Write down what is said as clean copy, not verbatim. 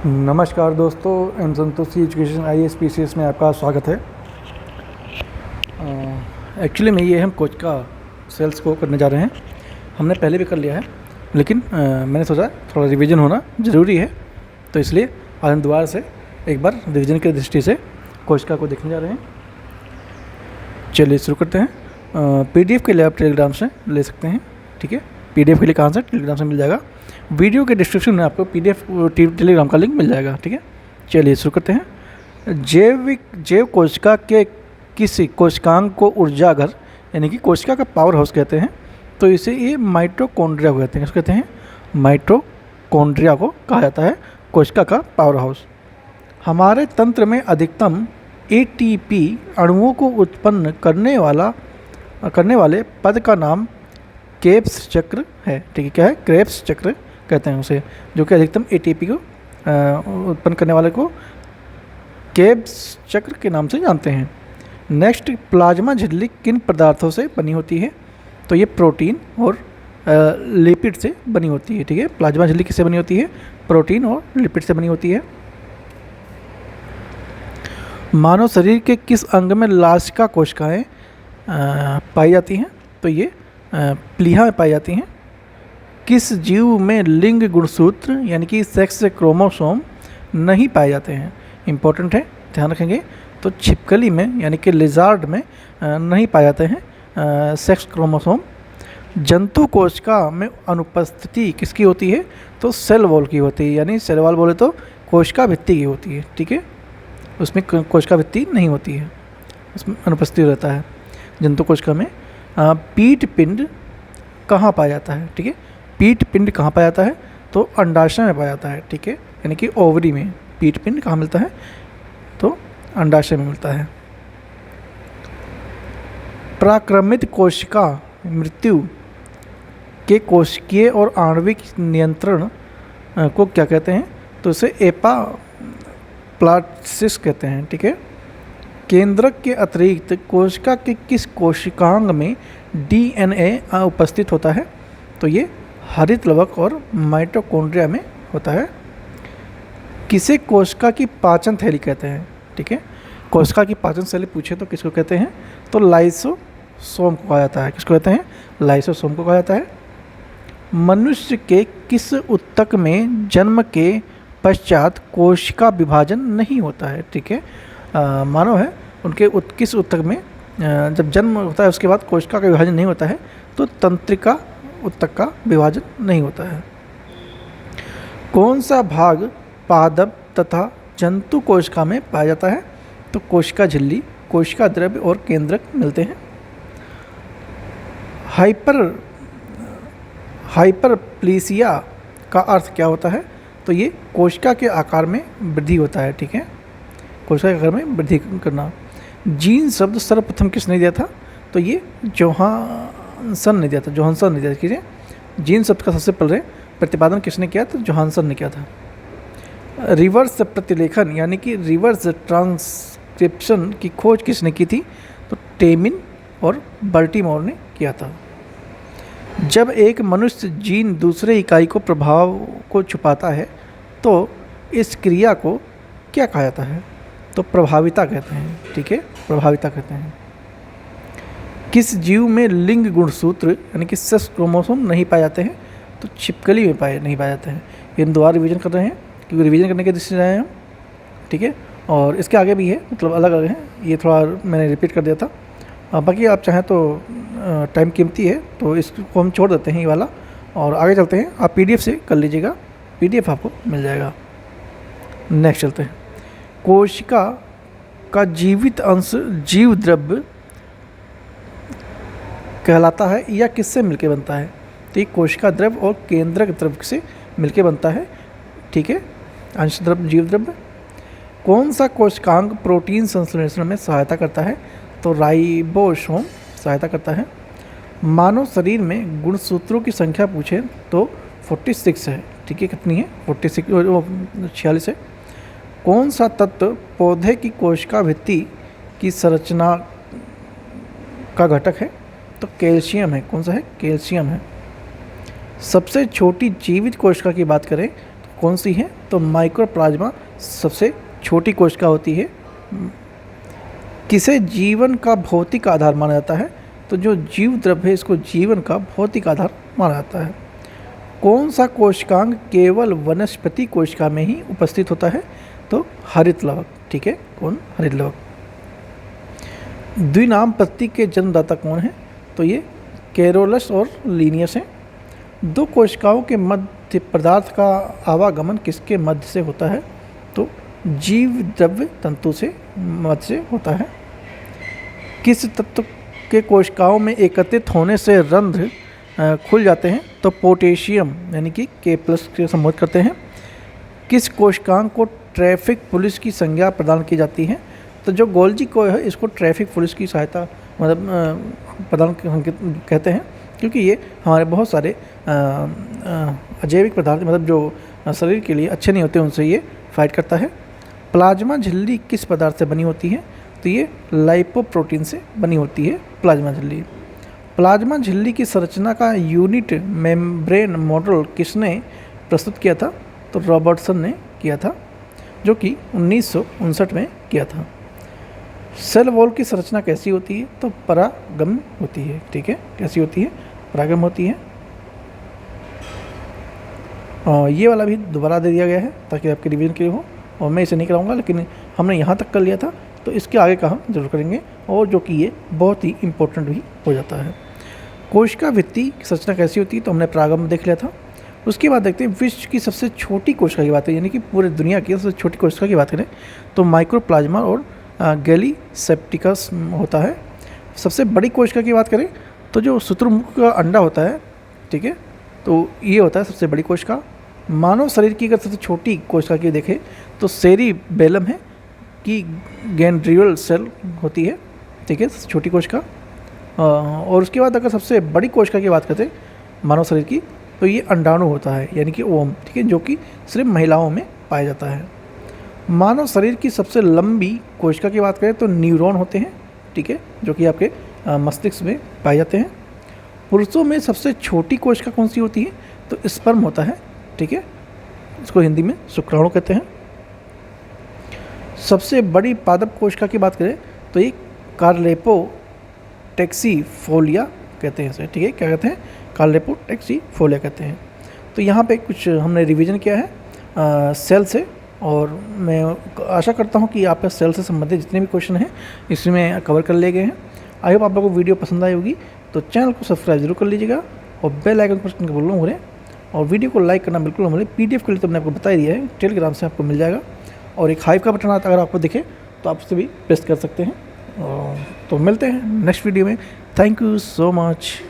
नमस्कार दोस्तों, M Santoshi education IAS में आपका स्वागत है। एक्चुअली में ये हम कोच का सेल्स को करने जा रहे हैं। हमने पहले भी कर लिया है, लेकिन मैंने सोचा थोड़ा रिवीजन होना ज़रूरी है, तो इसलिए आज हम दोबारा से एक बार रिवीजन की दृष्टि से कोच का को देखने जा रहे हैं। चलिए शुरू करते हैं। PDF के लिए आप टेलीग्राम से ले सकते हैं, ठीक है। PDF के लिए कहाँ से? टेलीग्राम से मिल जाएगा। वीडियो के डिस्क्रिप्शन में आपको PDF टेलीग्राम का लिंक मिल जाएगा, ठीक है। चलिए शुरू करते हैं। जैव कोशिका के किसी कोशिकांग को ऊर्जाघर यानी कि कोशिका का पावर हाउस कहते हैं, तो इसे ये माइटोकॉन्ड्रिया को कहते हैं। कहते हैं माइटोकॉन्ड्रिया को कहा जाता है कोशिका का पावर हाउस। हमारे तंत्र में अधिकतम ATP अणुओं को उत्पन्न करने वाले पद का नाम क्रेब्स चक्र है, ठीक है। क्या है? क्रेब्स चक्र कहते हैं उसे, जो कि अधिकतम ATP को उत्पन्न करने वाले को क्रेब्स चक्र के नाम से जानते हैं। नेक्स्ट, प्लाज्मा झिल्ली किन पदार्थों से बनी होती है? तो ये प्रोटीन और लिपिड से बनी होती है, ठीक है। प्लाज्मा झिल्ली किससे बनी होती है? प्रोटीन और लिपिड से बनी होती है। मानव शरीर के किस अंग में लासिका कोशिकाएं पाई जाती हैं? तो ये प्लीहा में पाई जाती हैं। किस जीव में लिंग गुणसूत्र यानी कि सेक्स क्रोमोसोम नहीं पाए जाते हैं? इम्पोर्टेंट है, ध्यान रखेंगे। तो छिपकली में यानी कि लिजार्ड में नहीं पाए जाते हैं सेक्स क्रोमोसोम। जंतु कोशिका में अनुपस्थिति किसकी होती है? तो सेल वॉल की होती है, यानी सेल वॉल बोले तो कोशिका भित्ति की होती है, ठीक है। उसमें कोशिका भित्ति नहीं होती है, उसमें अनुपस्थित रहता है जंतु कोशिका में। पीट पिंड कहाँ पाया जाता है? ठीक है, पीट पिंड कहाँ पाया जाता है? तो अंडाशय में पाया जाता है, ठीक है, यानी कि ओवरी में। पीट पिंड कहाँ मिलता है? तो अंडाशय में मिलता है। प्राक्रमित कोशिका मृत्यु के कोशिकीय और आणविक नियंत्रण को क्या कहते हैं? तो इसे एपाप्लासिस कहते हैं, ठीक है। केंद्रक के अतिरिक्त कोशिका के किस कोशिकांग में DNA उपस्थित होता है? तो ये हरित लवक और माइटोकॉन्ड्रिया में होता है। किसे कोशिका की पाचन थैली कहते हैं? ठीक है, कोशिका की पाचन थैली पूछे तो किसको कहते हैं? तो लाइसोसोम को कहा जाता है। किसको कहते हैं? लाइसोसोम को कहा जाता है। मनुष्य के किस ऊतक में जन्म के पश्चात कोशिका विभाजन नहीं होता है? ठीक है, मानव है उनके किस ऊतक में जब जन्म होता है उसके बाद कोशिका का विभाजन नहीं होता है, तो तंत्रिका ऊतक का विभाजन नहीं होता है। कौन सा भाग पादप तथा जंतु कोशिका में पाया जाता है? तो कोशिका झिल्ली, कोशिका द्रव्य और केंद्रक मिलते हैं। हाइपरप्लेसिया का अर्थ क्या होता है? तो ये कोशिका के आकार में वृद्धि होता है, ठीक है, कोशिका के आकार में वृद्धि करना। जीन शब्द सर्वप्रथम किसने दिया था? तो ये जोहानसन ने दिया था, जोहानसन ने दिया था। जीन शब्द का सबसे पहले प्रतिपादन किसने किया? तो जोहानसन ने किया था। रिवर्स प्रतिलेखन यानी कि रिवर्स ट्रांसक्रिप्शन की खोज किसने की थी? तो टेमिन और बल्टीमोर ने किया था। जब एक मनुष्य जीन दूसरे इकाई को प्रभाव को छुपाता है तो इस क्रिया को क्या कहा जाता है? तो प्रभाविता कहते हैं, ठीक है, प्रभाविता कहते हैं। किस जीव में लिंग गुणसूत्र यानी कि सेक्स क्रोमोसोम नहीं पाए जाते हैं? तो छिपकली में नहीं पाए जाते हैं। इन दोबारा रिवीजन कर रहे हैं क्योंकि रिवीजन करने के दृष्टि से आए हम, ठीक है। और इसके आगे भी है, मतलब अलग अलग है, ये थोड़ा मैंने रिपीट कर दिया था। बाकी आप चाहें तो टाइम कीमती है तो इसको हम छोड़ देते हैं ये वाला और आगे चलते हैं। आप PDF से कर लीजिएगा, PDF आपको मिल जाएगा। नेक्स्ट चलते हैं। कोशिका का जीवित अंश जीव द्रव्य कहलाता है या किससे मिलके बनता है? तो ये कोशिका द्रव्य और केंद्रक द्रव्य से मिलके बनता है, ठीक है, अंश द्रव्य जीव द्रव्य। कौन सा कोशिकांग प्रोटीन संश्लेषण में सहायता करता है? तो राइबोसोम सहायता करता है। मानव शरीर में गुणसूत्रों की संख्या पूछे तो 46 है, ठीक है, कितनी है? 46 है। कौन सा तत्व पौधे की कोशिका भित्ति की संरचना का घटक है? तो कैल्शियम है। कौन सा है? कैल्शियम है। सबसे छोटी जीवित कोशिका की बात करें तो कौन सी है? तो माइक्रोप्लाज्मा सबसे छोटी कोशिका होती है। किसे जीवन का भौतिक आधार माना जाता है? तो जो जीव द्रव्य है इसको जीवन का भौतिक आधार माना जाता है। कौन सा कोशिकांग केवल वनस्पति कोशिका में ही उपस्थित होता है? तो हरित लवक। ठीक है, कौन? हरित लवक। द्विनाम प्रतीक के जन्मदाता कौन है? तो ये कैरोलस और लीनियस हैं। दो कोशिकाओं के मध्य पदार्थ का आवागमन किसके मध्य से होता है? तो जीव द्रव्य तंतु से मध्य से होता है। किस तत्व के कोशिकाओं में एकत्रित होने से रंध्र खुल जाते हैं? तो पोटेशियम यानी कि K+ से संबोधित करते हैं। किस कोशिकांग को ट्रैफिक पुलिस की संज्ञा प्रदान की जाती है? तो जो गोल्जी को है इसको ट्रैफिक पुलिस की सहायता मतलब प्रदान कहते हैं, क्योंकि ये हमारे बहुत सारे अजैविक पदार्थ मतलब जो शरीर के लिए अच्छे नहीं होते उनसे ये फाइट करता है। प्लाज्मा झिल्ली किस पदार्थ से बनी होती है? तो ये लाइपोप्रोटीन से बनी होती है प्लाज्मा झिल्ली। प्लाज्मा झिल्ली की संरचना का यूनिट मेम्ब्रेन मॉडल किसने प्रस्तुत किया था? तो रॉबर्टसन ने किया था, जो कि 1959 में किया था। सेल वॉल की संरचना कैसी होती है? तो परागम होती है। ठीक है, कैसी होती है? परागम होती है। ये वाला भी दोबारा दे दिया गया है ताकि आपके रिवीजन के लिए हो, और मैं इसे नहीं कराऊंगा, लेकिन हमने यहाँ तक कर लिया था तो इसके आगे का हम जरूर करेंगे, और जो कि ये बहुत ही इम्पोर्टेंट भी हो जाता है। कोशिका भित्ति की संरचना कैसी होती है? तो हमने परागम में देख लिया था। उसके बाद देखते हैं विश्व की सबसे छोटी कोशिका की बात है, यानी कि पूरे दुनिया की सबसे छोटी कोशिका की बात करें तो माइक्रोप्लाज्मा और गैलीसेप्टिकस होता है। सबसे बड़ी कोशिका की बात करें तो जो शुतुरमुर्ग का अंडा होता है, ठीक है, तो ये होता है सबसे बड़ी कोशिका। मानव शरीर की अगर सबसे छोटी कोशिका की देखें तो सेरिबेलम है कि गैंड्रियल सेल होती है। ठीक है, सबसे छोटी कोशिका। और उसके बाद अगर सबसे बड़ी कोशिका की बात करते हैं मानव शरीर की तो ये अंडाणु होता है, यानी कि ओम। ठीक है, जो कि सिर्फ महिलाओं में पाया जाता है। मानव शरीर की सबसे लंबी कोशिका की बात करें तो न्यूरॉन होते हैं। ठीक है, जो कि आपके मस्तिष्क में पाए जाते हैं। पुरुषों में सबसे छोटी कोशिका कौन सी होती है? तो स्पर्म होता है। ठीक है, इसको हिंदी में शुक्राणु कहते हैं। सबसे बड़ी पादप कोशिका की बात करें तो ये कार्लेपोटेक्सीफोलिया कहते हैं इसे। ठीक है, क्या कहते हैं? कार्लेपोटेक्सीफोलिया कहते हैं। तो यहाँ पे कुछ हमने रिवीजन किया है सेल से, और मैं आशा करता हूँ कि आपका सेल से संबंधित जितने भी क्वेश्चन हैं इसमें कवर कर लिए गए हैं। आई होप आप लोगों को वीडियो पसंद आई होगी, तो चैनल को सब्सक्राइब जरूर कर लीजिएगा और बेल आइकन प्रेस करके बोलना भूलें, और वीडियो को लाइक करना बिल्कुल भूलें। PDF के लिए तो मैंने आपको बता ही दिया है, टेलीग्राम से आपको मिल जाएगा, और एक हाइप का बटन आता है, अगर आपको दिखे तो आप उसे भी प्रेस कर सकते हैं। तो मिलते हैं नेक्स्ट वीडियो में। Thank you so much.